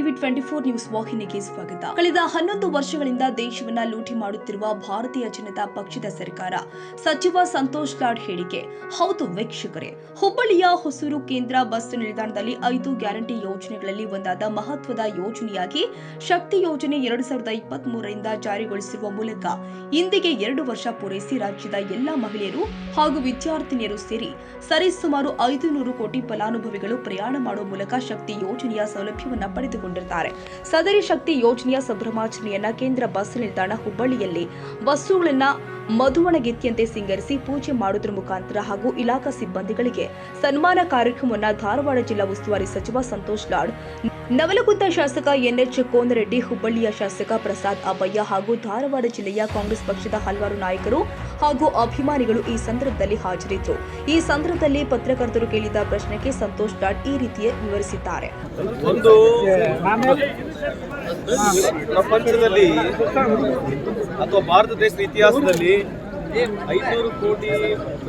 TV 24 news ವಾಹಿನಿಗೆ ಸ್ವಾಗತ. ಕಳೆದ 11 ವರ್ಷಗಳಿಂದ ದೇಶವನ್ನ ಲೂಟಿ ಮಾಡುತ್ತಿರುವ ಭಾರತೀಯ ಜನತಾ ಪಕ್ಷದ ಸರ್ಕಾರ ಸಚಿವ ಸಂತೋಷ್ ಲಾಡ್ ಹೇಳಿಕೆ. ಹೌದು ವೀಕ್ಷಕರೇ, ಹುಬ್ಬಳ್ಳಿಯ ಹೊಸೂರು ಕೇಂದ್ರ ಬಸ್ ನಿಲ್ದಾಣದಲ್ಲಿ 5 ಗ್ಯಾರಂಟಿ ಯೋಜನೆಗಳಲ್ಲಿ ಒಂದಾದ ಮಹತ್ವದ ಯೋಜನೆಯಾಗಿ ಶಕ್ತಿ ಯೋಜನೆ 2023 ರಿಂದ ಜಾರಿಗೊಳಿಸಿರುವ ಮೂಲಕ ಇಂದಿಗೆ 2 ವರ್ಷ ಪೂರೈಸಿ ರಾಜ್ಯದ ಎಲ್ಲಾ ಮಹಿಳೆಯರು ಹಾಗೂ ವಿದ್ಯಾರ್ಥಿನಿಯರು ಸೇರಿ ಸರಿಸುಮಾರು 500 ಕೋಟಿ ಫಲಾನುಭವಿಗಳು ಪ್ರಯಾಣ ಮಾಡುವ ಮೂಲಕ ಶಕ್ತಿ ಯೋಜನೆಯ ಸೌಲಭ್ಯವನ್ನು ಪಡೆದುಕೊಂಡಿದ್ದಾರೆ. ಸದರಿ ಶಕ್ತಿ ಯೋಜನೆಯ ಸಂಭ್ರಮಾಚರಣೆಯನ್ನ ಕೇಂದ್ರ ಬಸ್ ನಿಲ್ದಾಣ ಹುಬ್ಬಳ್ಳಿಯಲ್ಲಿ ಬಸ್ಸುಗಳನ್ನ ಮಧುವಣಗೆತ್ತಿಯಂತೆ ಸಿಂಗರಿಸಿ ಪೂಜೆ ಮಾಡುವುದರ ಮುಖಾಂತರ ಹಾಗೂ ಇಲಾಖಾ ಸಿಬ್ಬಂದಿಗಳಿಗೆ ಸನ್ಮಾನ ಕಾರ್ಯಕ್ರಮವನ್ನು ಧಾರವಾಡ ಜಿಲ್ಲಾ ಉಸ್ತುವಾರಿ ಸಚಿವ ಸಂತೋಷ್ ಲಾಡ್, ನವಲಗುಂದ ಶಾಸಕ NH ಕೋನರೆಡ್ಡಿ, ಹುಬ್ಬಳ್ಳಿಯ ಶಾಸಕ ಪ್ರಸಾದ್ ಅಬ್ಬಯ್ಯ ಹಾಗೂ ಧಾರವಾಡ ಜಿಲ್ಲೆಯ ಕಾಂಗ್ರೆಸ್ ಪಕ್ಷದ ಹಲವಾರು ನಾಯಕರು ಹಾಗೂ ಅಭಿಮಾನಿಗಳು ಈ ಸಂದರ್ಭದಲ್ಲಿ ಹಾಜರಿದ್ದರು. ಈ ಸಂದರ್ಭದಲ್ಲಿ ಪತ್ರಕರ್ತರು ಕೇಳಿದ ಪ್ರಶ್ನೆಗೆ ಸಂತೋಷ್ ಲಾಡ್ ಈ ರೀತಿ ವಿವರಿಸಿದ್ದಾರೆ. ಒಂದು ಪ್ರಪಂಚದಲ್ಲಿ ಅಥವಾ ಭಾರತ ದೇಶದ ಇತಿಹಾಸದಲ್ಲಿ 500 ಕೋಟಿ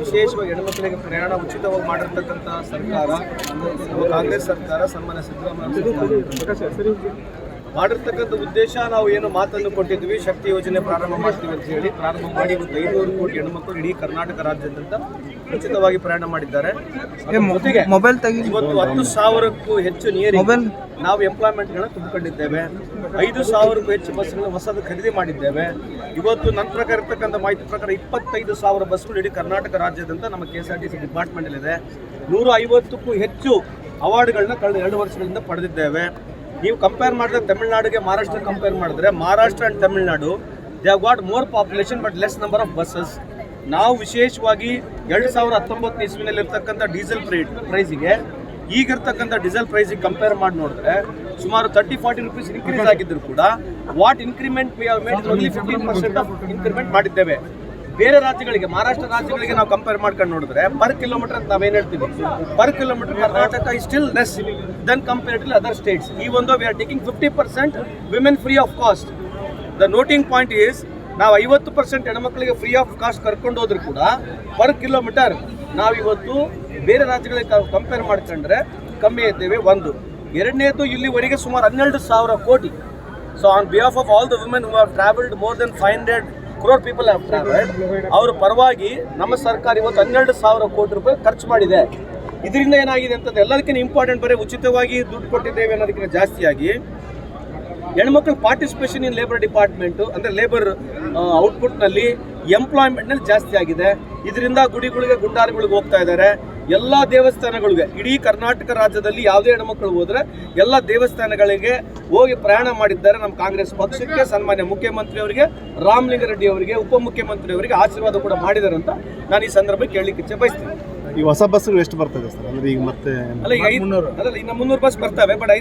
ವಿಶೇಷವಾಗಿ ಹೆಣ್ಮಕ್ಳಿಗೆ ಪ್ರಯಾಣ ಉಚಿತವಾಗಿ ಮಾಡಿರ್ತಕ್ಕಂಥ ಸರ್ಕಾರ ಕಾಂಗ್ರೆಸ್ ಸರ್ಕಾರ, ಸನ್ಮಾನ್ಯ ಸಿದ್ದರಾಮಯ್ಯ ಮಾಡಿರ್ತಕ್ಕಂಥ ಉದ್ದೇಶ, ನಾವು ಏನು ಮಾತನ್ನು ಕೊಟ್ಟಿದ್ವಿ, ಶಕ್ತಿ ಯೋಜನೆ ಪ್ರಾರಂಭ ಮಾಡ್ತೀವಿ ಅಂತ ಹೇಳಿ ಪ್ರಾರಂಭ ಮಾಡಿ 500 ಕೋಟಿ ಹೆಣ್ಮಕ್ಳು ಇಡೀ ಕರ್ನಾಟಕ ರಾಜ್ಯಾದ್ಯಂತ ಉಚಿತವಾಗಿ ಪ್ರಯಾಣ ಮಾಡಿದ್ದಾರೆ. ಜೊತೆಗೆ ಇವತ್ತು 10,000ಕ್ಕೂ ಹೆಚ್ಚು ನೀರಿಗೆ ನಾವು ಎಂಪ್ಲಾಯ್ಮೆಂಟ್ಗಳನ್ನ ತುಂಬಿಕೊಂಡಿದ್ದೇವೆ. 5,000ಕ್ಕೂ ಹೆಚ್ಚು ಬಸ್ಗಳನ್ನು ಹೊಸದು ಖರೀದಿ ಮಾಡಿದ್ದೇವೆ. ಇವತ್ತು ನನ್ನ ಪ್ರಕಾರ ಇರ್ತಕ್ಕಂಥ ಮಾಹಿತಿ ಪ್ರಕಾರ 25,000 ಬಸ್ಗಳು ಇಡೀ ಕರ್ನಾಟಕ ರಾಜ್ಯಾದ್ಯಂತ ನಮ್ಮ KSRTC ಡಿಪಾರ್ಟ್ಮೆಂಟಲ್ಲಿದೆ. 150ಕ್ಕೂ ಹೆಚ್ಚು ಅವಾರ್ಡ್ಗಳನ್ನ ಕಳೆದ 2 ವರ್ಷಗಳಿಂದ ಪಡೆದಿದ್ದೇವೆ. ನೀವು ಕಂಪೇರ್ ಮಾಡಿದ್ರೆ ತಮಿಳುನಾಡಿಗೆ ಮಹಾರಾಷ್ಟ್ರ ಕಂಪೇರ್ ಮಾಡಿದ್ರೆ, Maharashtra and Tamil Nadu they have got more population but less number of buses. ನಾವು ವಿಶೇಷವಾಗಿ 2019 ಇಸ್ವಿನಲ್ಲಿ ಇರ್ತಕ್ಕಂಥ ಡೀಸೆಲ್ ಪ್ರೈಸಿಗೆ ಈಗಿರ್ತಕ್ಕಂಥ ಡೀಸೆಲ್ ಪ್ರೈಸಿಗೆ ಕಂಪೇರ್ ಮಾಡಿ ನೋಡಿದ್ರೆ ಸುಮಾರು 30-40 ರೂಪೀಸ್ ಇನ್ಕ್ರೀಸ್ ಆಗಿದ್ರು ಕೂಡ what increment we have made only 15% of increment ಮಾಡಿದ್ದೇವೆ. ಬೇರೆ ರಾಜ್ಯಗಳಿಗೆ, ಮಹಾರಾಷ್ಟ್ರ ರಾಜ್ಯಗಳಿಗೆ ನಾವು ಕಂಪೇರ್ ಮಾಡ್ಕೊಂಡು ನೋಡಿದ್ರೆ ಪರ್ ಕಿಲೋಮೀಟರ್ ಅಂತ ನಾವೇನು ಹೇಳ್ತೀವಿ, per kilometre Karnataka is still less than compared other States. ಈ ಒಂದು we are taking 50% women free of cost. The noting point is, ನಾವು 50% ಹೆಣ್ಮಕ್ಳಿಗೆ ಫ್ರೀ ಆಫ್ ಕಾಸ್ಟ್ ಕರ್ಕೊಂಡು ಹೋದ್ರು ಕೂಡ ಪರ್ ಕಿಲೋಮೀಟರ್ ನಾವಿವತ್ತು ಬೇರೆ ರಾಜ್ಯಗಳಿಗೆ ಕಂಪೇರ್ ಮಾಡ್ಕೊಂಡ್ರೆ ಕಮ್ಮಿ ಇದ್ದೇವೆ. ಒಂದು. ಎರಡನೇದು, ಇಲ್ಲಿವರೆಗೆ ಸುಮಾರು 12,000 ಕೋಟಿ. So on behalf of all the women who have travelled more than 500 crore people have traveled, ಅವರ ಪರವಾಗಿ ನಮ್ಮ ಸರ್ಕಾರ ಇವತ್ತು 12,000 ಕೋಟಿ ರೂಪಾಯಿ ಖರ್ಚು ಮಾಡಿದೆ. ಇದರಿಂದ ಏನಾಗಿದೆ ಅಂತಂದ್ರೆ ಎಲ್ಲದಕ್ಕಿಂತ ಇಂಪಾರ್ಟೆಂಟ್, ಬರೀ ಉಚಿತವಾಗಿ ದುಡ್ಡು ಕೊಟ್ಟಿದ್ದೇವೆ ಅನ್ನೋದಕ್ಕಿಂತ ಜಾಸ್ತಿಯಾಗಿ ಹೆಣ್ಮಕ್ಳ ಪಾರ್ಟಿಸಿಪೇಷನ್ ಇನ್ ಲೇಬರ್ ಡಿಪಾರ್ಟ್ಮೆಂಟು, ಅಂದರೆ ಲೇಬರ್ ಔಟ್ಪುಟ್ನಲ್ಲಿ, ಎಂಪ್ಲಾಯ್ಮೆಂಟ್ನಲ್ಲಿ ಜಾಸ್ತಿ ಆಗಿದೆ. ಇದರಿಂದ ಗುಡಿಗಳಿಗೆ, ಗುಂಡಾರಗಳಿಗೆ ಹೋಗ್ತಾ ಇದ್ದಾರೆ. ಎಲ್ಲ ದೇವಸ್ಥಾನಗಳಿಗೆ, ಇಡೀ ಕರ್ನಾಟಕ ರಾಜ್ಯದಲ್ಲಿ ಯಾವುದೇ ಹೆಣ್ಮಕ್ಳು ಹೋದರೆ ಎಲ್ಲ ದೇವಸ್ಥಾನಗಳಿಗೆ ಹೋಗಿ ಪ್ರಯಾಣ ಮಾಡಿದ್ದಾರೆ. ನಮ್ಮ ಕಾಂಗ್ರೆಸ್ ಪಕ್ಷಕ್ಕೆ, ಸನ್ಮಾನ್ಯ ಮುಖ್ಯಮಂತ್ರಿ ಅವರಿಗೆ, ರಾಮಲಿಂಗಾರೆಡ್ಡಿ ಅವರಿಗೆ, ಉಪಮುಖ್ಯಮಂತ್ರಿ ಅವರಿಗೆ ಆಶೀರ್ವಾದ ಕೂಡ ಮಾಡಿದ್ದಾರೆ ಅಂತ ನಾನು ಈ ಸಂದರ್ಭಕ್ಕೆ ಹೇಳಲಿಕ್ಕೆ ಇಚ್ಛೆ ಬಯಸ್ತೀನಿ. ಈ ಹೊಸ ಬಸ್ಗಳು ಎಷ್ಟು ಬರ್ತದೆ ಸರ್? ಅಂದ್ರೆ ಈಗ ಮತ್ತೆ ಈಗ 300 ಬಸ್ ಬರ್ತವೆ. ಬಟ್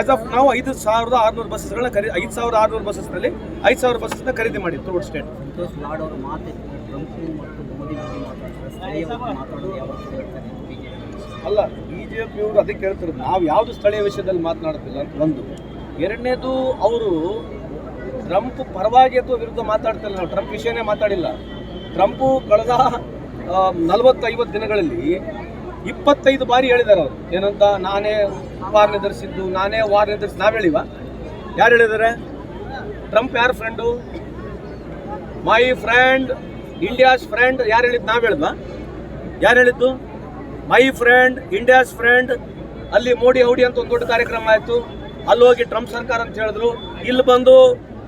ಆಸ್ ಆಫ್ ನಾವು 5,600 ಬಸ್ಗಳನ್ನ 5,600 ಬಸ್ಸಲ್ಲಿ 5,000 ಬಸ್ಸನ್ನ ಖರೀದಿ ಮಾಡಿ ಥ್ರೂ ಸ್ಟೇಟ್. ಸಂತೋಷ್ ಲಾಡ್ ಅವರು ಅಲ್ಲ, ಬಿಜೆಪಿಯವರು ಅದಕ್ಕೆ ಹೇಳ್ತಾರೆ, ನಾವು ಯಾವುದು ಸ್ಥಳೀಯ ವಿಷಯದಲ್ಲಿ ಮಾತನಾಡ್ತಿಲ್ಲ ಅಂತ ಒಂದು. ಎರಡನೇದು, ಅವರು ಟ್ರಂಪ್ ಪರವಾಗಿ ಅಥವಾ ವಿರುದ್ಧ ಮಾತಾಡ್ತಿಲ್ಲ. ನಾವು ಟ್ರಂಪ್ ವಿಷಯನೇ ಮಾತಾಡಿಲ್ಲ. ಟ್ರಂಪು ಕಳೆದ 40-50 ದಿನಗಳಲ್ಲಿ 25 ಬಾರಿ ಹೇಳಿದ್ದಾರೆ ಅವರು ಏನಂತ, ನಾನೇ ವಾರ್ ನಿರ್ಧರಿಸಿದ್ದು, ನಾವು ಹೇಳಿವ? ಯಾರು ಹೇಳಿದ್ದಾರೆ? ಟ್ರಂಪ್ ಯಾರ friend? My friend, India's friend. ಯಾರು ಹೇಳಿದ್ದು? ನಾವು ಹೇಳಿದ್ವಾ? ಯಾರು ಹೇಳಿದ್ದು? My friend, India's friend. ಅಲ್ಲಿ ಮೋಡಿ ಹೌಡಿ ಅಂತ ಒಂದು ದೊಡ್ಡ ಕಾರ್ಯಕ್ರಮ ಆಯಿತು. ಅಲ್ಲಿ ಹೋಗಿ ಟ್ರಂಪ್ ಸರ್ಕಾರ ಅಂತ ಹೇಳಿದ್ರು. ಇಲ್ಲಿ ಬಂದು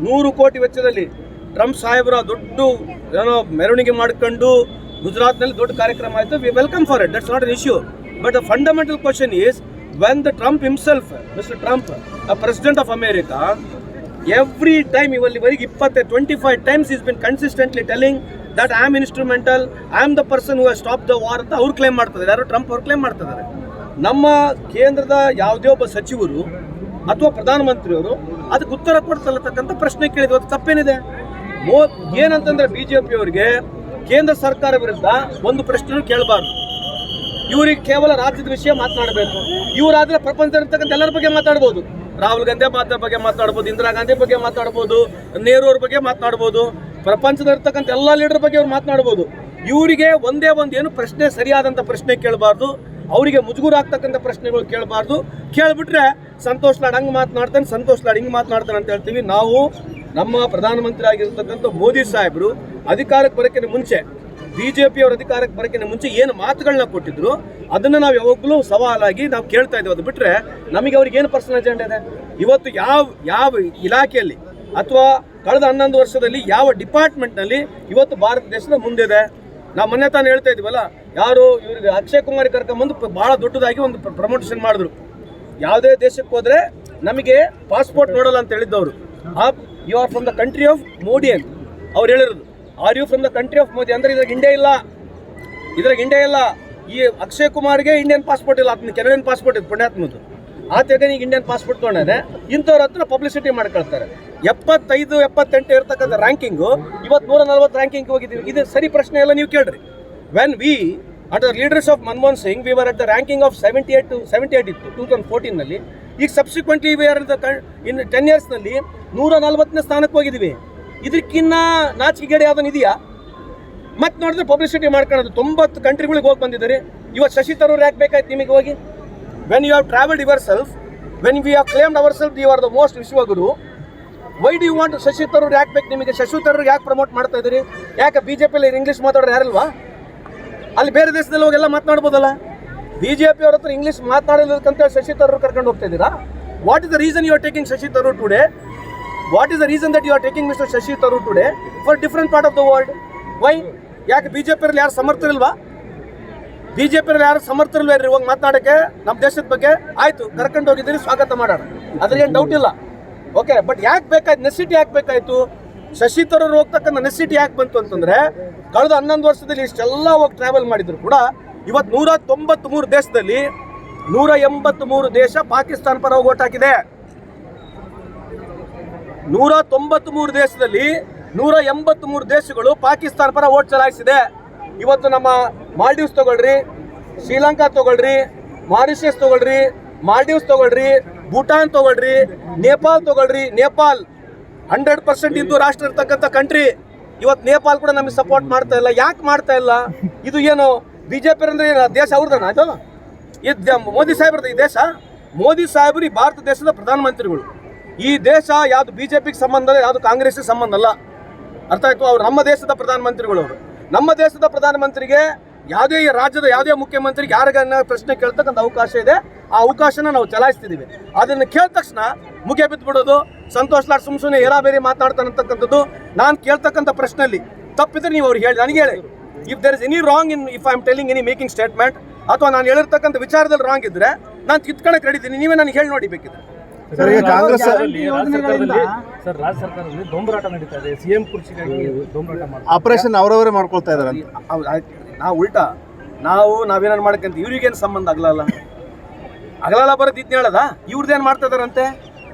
100 ಕೋಟಿ ವೆಚ್ಚದಲ್ಲಿ ಟ್ರಂಪ್ ಸಾಹೇಬರ ದೊಡ್ಡ ಏನೋ ಮೆರವಣಿಗೆ ಮಾಡ್ಕೊಂಡು ಗುಜರಾತ್ನಲ್ಲಿ ದೊಡ್ಡ ಕಾರ್ಯಕ್ರಮ ಆಯಿತು. V welcome for it, that's not an issue. But the fundamental question is, when the Trump himself, mister Trump, the president of America, every time ಇವಲ್ಲಿವರೆಗೆ 25 times he's been consistently telling that I am instrumental, I am the person who has stopped the war ಅಂತ ಅವ್ರು claim ಮಾಡ್ತಿದ್ದಾರೆ. ಯಾರು? Trump ಅವ್ರು claim ಮಾಡ್ತಿದ್ದಾರೆ. ನಮ್ಮ ಕೇಂದ್ರದ ಯಾವುದೇ ಒಬ್ಬ ಸಚಿವರು ಅಥವಾ ಪ್ರಧಾನಮಂತ್ರಿಯವರು ಅದಕ್ಕೆ ಉತ್ತರ ಕೊಡ್ತಕ್ಕಂಥ ಪ್ರಶ್ನೆ ಕೇಳಿದ್ರು. ಅದು ತಪ್ಪೇನಿದೆ? ಏನಂತಂದ್ರೆ ಬಿಜೆಪಿ ಅವರಿಗೆ ಕೇಂದ್ರ ಸರ್ಕಾರ ವಿರುದ್ಧ ಒಂದು ಪ್ರಶ್ನೆ ಕೇಳಬಾರ್ದು. ಇವರಿಗೆ ಕೇವಲ ರಾಜ್ಯದ ವಿಷಯ ಮಾತನಾಡಬೇಕು. ಇವರಾದ್ರೆ ಪ್ರಪಂಚದಲ್ಲಿರ್ತಕ್ಕಂಥ ಎಲ್ಲರ ಬಗ್ಗೆ ಮಾತಾಡ್ಬೋದು. ರಾಹುಲ್ ಗಾಂಧಿ ಬಗ್ಗೆ ಮಾತಾಡ್ಬೋದು, ಇಂದಿರಾ ಗಾಂಧಿ ಬಗ್ಗೆ ಮಾತಾಡ್ಬೋದು, ನೆಹರು ಅವ್ರ ಬಗ್ಗೆ ಮಾತನಾಡ್ಬೋದು, ಪ್ರಪಂಚದಲ್ಲಿರ್ತಕ್ಕಂಥ ಎಲ್ಲ ಲೀಡರ್ ಬಗ್ಗೆ ಅವ್ರು ಮಾತನಾಡ್ಬೋದು. ಇವರಿಗೆ ಒಂದೇ ಒಂದು ಏನು ಪ್ರಶ್ನೆ, ಸರಿಯಾದಂಥ ಪ್ರಶ್ನೆ ಕೇಳಬಾರ್ದು. ಅವರಿಗೆ ಮುಜುಗರ ಆಗ್ತಕ್ಕಂಥ ಪ್ರಶ್ನೆಗಳು ಕೇಳಬಾರ್ದು. ಕೇಳಿಬಿಟ್ರೆ ಸಂತೋಷ್ ಲಾಡ್ ಹಂಗೆ ಮಾತನಾಡ್ತಾನೆ, ಸಂತೋಷ್ ಲಾಡ್ ಹಿಂಗೆ ಮಾತನಾಡ್ತಾನೆ ಅಂತ ಹೇಳ್ತೀವಿ. ನಾವು ನಮ್ಮ ಪ್ರಧಾನಮಂತ್ರಿ ಆಗಿರ್ತಕ್ಕಂಥ ಮೋದಿ ಸಾಹೇಬರು ಅಧಿಕಾರಕ್ಕೆ ಬರೋಕ್ಕಿಂತ ಮುಂಚೆ, BJP ಅವರ ಅಧಿಕಾರಕ್ಕೆ ಬರೋಕ್ಕಿಂತ ಮುಂಚೆ ಏನು ಮಾತುಗಳನ್ನ ಕೊಟ್ಟಿದ್ರು ಅದನ್ನು ನಾವು ಯಾವಾಗಲೂ ಸವಾಲಾಗಿ ನಾವು ಕೇಳ್ತಾ ಇದ್ದೀವಿ. ಅದು ಬಿಟ್ಟರೆ ನಮಗೆ ಅವ್ರಿಗೆ ಏನು ಪರ್ಸನಲ್ ಅಜೆಂಡಾ ಇದೆ? ಇವತ್ತು ಯಾವ ಇಲಾಖೆಯಲ್ಲಿ ಅಥವಾ ಕಳೆದ 11 ವರ್ಷದಲ್ಲಿ ಯಾವ ಡಿಪಾರ್ಟ್ಮೆಂಟ್ನಲ್ಲಿ ಇವತ್ತು ಭಾರತ ದೇಶದ ಮುಂದಿದೆ? ನಾವು ಮೊನ್ನೆ ತಾನು ಹೇಳ್ತಾ ಇದ್ದೀವಲ್ಲ, ಯಾರು ಇವ್ರಿಗೆ ಅಕ್ಷಯ್ ಕುಮಾರ್ ಕರ್ಕೊಂಬಂದು ಭಾಳ ದೊಡ್ಡದಾಗಿ ಒಂದು ಪ್ರಮೋಷನ್ ಮಾಡಿದ್ರು. ಯಾವುದೇ ದೇಶಕ್ಕೆ ಹೋದರೆ ನಮಗೆ ಪಾಸ್ಪೋರ್ಟ್ ನೋಡಲ್ಲ ಅಂತ ಹೇಳಿದ್ದವರು. You are from the country of Modi ಅಂತ ಅವ್ರು ಹೇಳಿರೋದು. Are you from the country of Modi ಅಂದರೆ ಇದ್ರಾಗ ಇಂಡಿಯಾ ಇಲ್ಲ. ಈ ಅಕ್ಷಯ್ ಕುಮಾರ್ಗೆ ಇಂಡಿಯನ್ ಪಾಸ್ಪೋರ್ಟ್ ಇಲ್ಲ, ಅದನ್ನ ಕೆನಡಿಯನ್ ಪಾಸ್ಪೋರ್ಟ್ ಇದೆ ಪುಣ್ಯಾತ್ಮದು. ಆತಗೆ ಈಗ ಇಂಡಿಯನ್ ಪಾಸ್ಪೋರ್ಟ್ ತೊಗೊಂಡಾನೆ. ಇಂಥವ್ರ ಹತ್ರ ಪಬ್ಲಿಸಿಟಿ ಮಾಡ್ಕೊಳ್ತಾರೆ. 75-78 ಇರ್ತಕ್ಕಂಥ ರ್ಯಾಂಕಿಂಗು ಇವತ್ತು 140 ರ್ಯಾಂಕಿಂಗ್ ಹೋಗಿದ್ದೀವಿ. ಇದು ಸರಿ ಪ್ರಶ್ನೆ ಎಲ್ಲ ನೀವು ಕೇಳ್ರಿ. When we under the leaders of Manmohan Singh we were at the ranking of 78 ಇತ್ತು 2014ನಲ್ಲಿ. ಈಗ ಸಬ್ಸಿಕ್ವೆಂಟ್ಲಿ ವಿ ಆರ್ ಇನ್ 10 ಇಯರ್ಸ್ನಲ್ಲಿ 140ನೇ ಸ್ಥಾನಕ್ಕೆ ಹೋಗಿದ್ದೀವಿ. ಇದಕ್ಕಿನ್ನ ನಾಚಿಕೆಗೇಡಿ ಯಾವುದನ್ನು ಇದೆಯಾ? ಮತ್ತೆ ನೋಡಿದ್ರೆ ಪಬ್ಲಿಸಿಟಿ ಮಾಡ್ಕೊಳ್ಳೋದು 90 ಕಂಟ್ರಿಗಳಿಗೆ ಹೋಗಿ ಬಂದಿದ್ದಾರೆ. ಇವತ್ತು ಶಶಿ ತರೂರ್ ಯಾಕೆ ಬೇಕಾಯ್ತು ನಿಮಗೆ ಹೋಗಿ? When you have travelled yourself, when we have claimed ourself you are the most Vishwaguru, why do you want Shashi Tharoor ಯಾಕೆ ಬೇಕು ನಿಮಗೆ? ಶಶಿ ತರೂರ್ ಯಾಕೆ ಪ್ರಮೋಟ್ ಮಾಡ್ತಾ ಇದ್ದೀರಿ? ಯಾಕೆ BJPಯಲ್ಲಿ ಇಂಗ್ಲೀಷ್ ಮಾತಾಡೋರು ಯಾರಲ್ವಾ? ಅಲ್ಲಿ ಬೇರೆ ದೇಶದಲ್ಲಿ ಹೋಗೆಲ್ಲ ಮಾತನಾಡ್ಬೋದಲ್ಲ. BJP ಅವ್ರ ಹತ್ರ ಇಂಗ್ಲೀಷ್ ಮಾತನಾಡೋದಕ್ಕಂತ ಶಶಿ ತರೂರ್ ಕರ್ಕೊಂಡು ಹೋಗ್ತಾ ಇದ್ದೀರಾ? What is the reason you are taking Shashi Tharoor today? What is the reason that you are taking mister Shashi Tharoor today for different part of the world? Why? ಯಾಕೆ BJPಯಲ್ಲಿ ಯಾರು ಸಮರ್ಥರಿಲ್ವಾ? BJPಯಲ್ಲಿ ಯಾರು ಸಮರ್ಥರಿಲ್ವೇರಿ ಹೋಗಿ ಮಾತನಾಡೋಕ್ಕೆ ನಮ್ಮ ದೇಶದ ಬಗ್ಗೆ? ಆಯಿತು, ಕರ್ಕೊಂಡು ಹೋಗಿದ್ದೀರಿ, ಸ್ವಾಗತ ಮಾಡೋಣ, ಅದ್ರೇನು ಡೌಟ್ ಇಲ್ಲ. ಓಕೆ, ಬಟ್ ಯಾಕೆ ಬೇಕಾಯ್ತು? ನೆಸಿಟಿ ಯಾಕೆ ಬೇಕಾಯಿತು? ಶಶಿ ತರೂರ್ ಹೋಗ್ತಕ್ಕಂಥ ನೆಸಿಟಿ ಯಾಕೆ ಬಂತು ಅಂತಂದರೆ, ಕಳೆದ 11 ವರ್ಷದಲ್ಲಿ ಇಷ್ಟೆಲ್ಲ ಹೋಗಿ ಟ್ರಾವೆಲ್ ಮಾಡಿದ್ರು ಕೂಡ ಇವತ್ತು 193 ದೇಶದಲ್ಲಿ 183 ದೇಶ ಪಾಕಿಸ್ತಾನ ಪರ ಓಟ್ ಹಾಕಿದೆ. 193 ದೇಶದಲ್ಲಿ 183 ದೇಶಗಳು ಪಾಕಿಸ್ತಾನ ಪರ ಓಟ್ ಚಲಾಯಿಸಿದೆ. ಇವತ್ತು ನಮ್ಮ ಮಾಲ್ಡೀವ್ಸ್ ತಗೊಳ್ರಿ, ಶ್ರೀಲಂಕಾ ತಗೊಳ್ರಿ, ಮಾರಿಷಸ್ ತಗೊಳ್ರಿ, ಮಾಲ್ಡೀವ್ಸ್ ತಗೊಳ್ರಿ, ಭೂಟಾನ್ ತಗೊಳ್ರಿ, ನೇಪಾಲ್ ತಗೊಳ್ರಿ. ನೇಪಾಲ್ 100% ಹಿಂದೂ ರಾಷ್ಟ್ರ ಇರ್ತಕ್ಕಂಥ ಕಂಟ್ರಿ. ಇವತ್ತು ನೇಪಾಲ್ ಕೂಡ ನಮಗೆ ಸಪೋರ್ಟ್ ಮಾಡ್ತಾ ಇಲ್ಲ. ಯಾಕೆ ಮಾಡ್ತಾ ಇಲ್ಲ? ಇದು ಏನು BJP ಅಂದ್ರೆ ದೇಶ ಅವ್ರದನ? ಇದು ಮೋದಿ ಸಾಹೇಬ್ರದ ಈ ದೇಶ? ಮೋದಿ ಸಾಹೇಬರು ಈ ಭಾರತ ದೇಶದ ಪ್ರಧಾನಮಂತ್ರಿಗಳು. ಈ ದೇಶ ಯಾವುದು BJPಗೆ ಸಂಬಂಧ ಇಲ್ಲ, ಯಾವುದು ಕಾಂಗ್ರೆಸ್ಗೆ ಸಂಬಂಧ ಅಲ್ಲ. ಅರ್ಥ ಆಯ್ತು? ಅವ್ರು ನಮ್ಮ ದೇಶದ ಪ್ರಧಾನಮಂತ್ರಿಗಳು. ಅವರು ನಮ್ಮ ದೇಶದ ಪ್ರಧಾನಮಂತ್ರಿಗೆ ಯಾವುದೇ ರಾಜ್ಯದ ಯಾವುದೇ ಮುಖ್ಯಮಂತ್ರಿಗೆ ಯಾರಿಗನ್ನ ಪ್ರಶ್ನೆ ಕೇಳ್ತಕ್ಕಂಥ ಅವಕಾಶ ಇದೆ. ಆ ಅವಕಾಶನ ನಾವು ಚಲಾಯಿಸ್ತಿದ್ದೀವಿ. ಅದನ್ನು ಕೇಳಿದ ತಕ್ಷಣ ಮುಗಿಯ ಬಿದ್ದುಬಿಡೋದು, ಸಂತೋಷ್ ಲಾಡ್ ಸುಮ್ಮನೆ ಏರಾಬೇರಿ ಮಾತನಾಡ್ತಾನಂತಕ್ಕಂಥದ್ದು. ನಾನು ಕೇಳ್ತಕ್ಕಂಥ ಪ್ರಶ್ನೆಯಲ್ಲಿ ತಪ್ಪಿದ್ರೆ ನೀವು ಅವ್ರಿಗೆ ಹೇಳಿ, ನನಗೆ ಹೇಳಿ. If there is any wrong if I am telling any making statement, ಅಥವಾ ನಾನು ಹೇಳಿರ್ತಕ್ಕಂಥ ವಿಚಾರದಲ್ಲಿ ರಾಂಗ್ ಇದ್ದರೆ ನಾನು ಕಿತ್ಕೊಳ್ಳೋಕೆ ರೆಡಿ ಇದ್ದೀನಿ. ನೀವೇ ನನಗೆ ಹೇಳಿ ನೋಡಿ ಬೇಕಿದ್ರೆ. ಕಾಂಗ್ರೆಸ್ ಸರ್ ರಾಜ್ಯ ಸರ್ಕಾರದಲ್ಲಿ ದೊಂಬರಾಟ ನಡೀತಾ ಇದೆ. CM ಕುರ್ಚಿಗಾಗಿ ದೊಂಬರಾಟ ಮಾಡಿ ಆಪರೇಷನ್ ಅವರವರೇ ಮಾಡ್ಕೊಳ್ತಾ ಇದಾರೆ. ನಾವು ಉಲ್ಟಾ ನಾವೇನಾರು ಮಾಡ್ಕಂತ ಇವ್ರಿಗೇನು ಸಂಬಂಧ ಆಗಲ್ಲ ಬರೋದು ಇದ್ನ ಹೇಳದ? ಇವ್ರದ್ದೇನು ಮಾಡ್ತಾ ಇದಾರಂತೆ?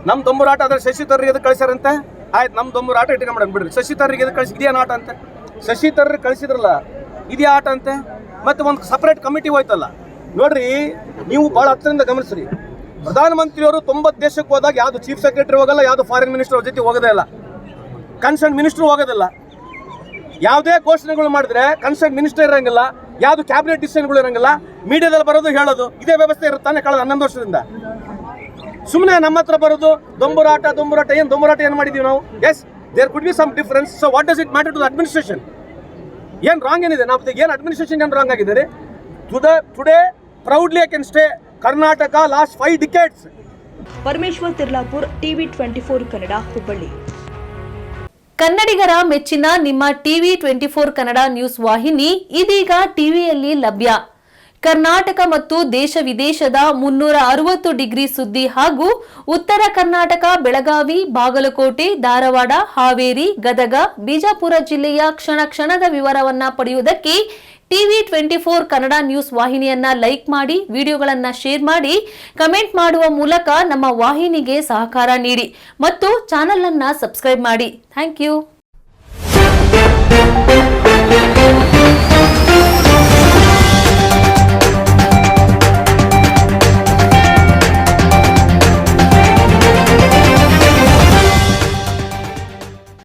ನಮ್ಮ ದೊಂಬರಾಟ ಅದ್ರ ಶಶಿ ತರೂರಿಗೆ ಎದಕ್ಕೆ ಕಳಿಸ್ಯಾರಂತೆ? ಆಯ್ತು, ನಮ್ಮ ದೊಂಬರಾಟ ಇಟ್ಕೊಂಡ್ಬಿಡೋಣ ಬಿಡ್ರಿ. ಶಶಿ ತರೂರಿಗೆ ಎದಕ್ಕೆ ಕಳಿಸಿ? ಇದೇನು ಆಟ ಅಂತೆ? ಶಶಿ ತರೂರಿಗೆ ಕಳಿಸಿದ್ರಲ್ಲ, ಇದೇ ಆಟ ಅಂತೆ. ಮತ್ತೆ ಒಂದು ಸಪ್ರೇಟ್ ಕಮಿಟಿ ಹೋಯ್ತಲ್ಲ ನೋಡ್ರಿ. ನೀವು ಭಾಳ ಹತ್ತಿರದಿಂದ ಗಮನಿಸ್ರಿ. ಪ್ರಧಾನಮಂತ್ರಿಯವರು 90 ದೇಶಕ್ಕೆ ಹೋದಾಗ ಯಾವುದು ಚೀಫ್ ಸೆಕ್ರೆಟರಿ ಹೋಗಲ್ಲ, ಯಾವುದು ಫಾರಿನ್ ಮಿನಿಸ್ಟರ್ ಅವ್ರ ಜೊತೆ ಹೋಗೋದೇ ಇಲ್ಲ, ಕನ್ಸರ್ನ್ ಮಿನಿಸ್ಟ್ರು ಹೋಗೋದಿಲ್ಲ. ಯಾವುದೇ ಘೋಷಣೆಗಳು ಮಾಡಿದ್ರೆ ಕನ್ಸರ್ನ್ ಮಿನಿಸ್ಟರ್ ಇರೋಂಗಿಲ್ಲ, ಯಾವುದು ಕ್ಯಾಬಿನೆಟ್ ಡಿಸಿಷನ್ಗಳು ಇರೋಂಗಿಲ್ಲ, ಮೀಡಿಯಾದಲ್ಲಿ ಬರೋದು ಹೇಳೋದು, ಇದೇ ವ್ಯವಸ್ಥೆ ಇರುತ್ತಾನೆ ಕಳೆದ 11 ವರ್ಷದಿಂದ. ಸುಮ್ಮನೆ ನಮ್ಮ ಹತ್ರ ಬರೋದು ದೊಂಬರಾಟ ಏನು ದೊಂಬರಾಟ ಏನು ಮಾಡಿದ್ದೀವಿ ನಾವು? Yes, there could be some difference. So what does it matter to the administration? ಏನು ರಾಂಗ್ ಏನಿದೆ? ನಾವು ಏನು ಅಡ್ಮಿನಿಸ್ಟ್ರೇಷನ್ ಏನು ರಾಂಗ್ ಆಗಿದೆ? Today proudly I can stay Karnataka last 5 decades. Parameshwar Tirlapur, TV 24 Kannada, Hubballi. ಕನ್ನಡಿಗರ ಮೆಚ್ಚಿನ ನಿಮ್ಮ TV 24 ಕನ್ನಡ ನ್ಯೂಸ್ ವಾಹಿನಿ ಇದೀಗ ಟಿವಿಯಲ್ಲಿ ಲಭ್ಯ. ಕರ್ನಾಟಕ ಮತ್ತು ದೇಶ ವಿದೇಶದ 360 ಡಿಗ್ರಿ ಸುದ್ದಿ ಹಾಗೂ ಉತ್ತರ ಕರ್ನಾಟಕ, ಬೆಳಗಾವಿ, ಬಾಗಲಕೋಟೆ, ಧಾರವಾಡ, ಹಾವೇರಿ, ಗದಗ, ಬಿಜಾಪುರ ಜಿಲ್ಲೆಯ ಕ್ಷಣ ಕ್ಷಣದ ವಿವರವನ್ನ ಪಡೆಯುವುದಕ್ಕೆ TV 24 ಕನ್ನಡ ನ್ಯೂಸ್ ವಾಹಿನಿಯನ್ನ ಲೈಕ್ ಮಾಡಿ, ವಿಡಿಯೋಗಳನ್ನ ಶೇರ್ ಮಾಡಿ, ಕಮೆಂಟ್ ಮಾಡುವ ಮೂಲಕ ನಮ್ಮ ವಾಹಿನಿಗೆ ಸಹಕಾರ ನೀಡಿ ಮತ್ತು ಚಾನೆಲ್ ಅನ್ನ ಸಬ್ಸ್ಕ್ರೈಬ್ ಮಾಡಿ. Thank you.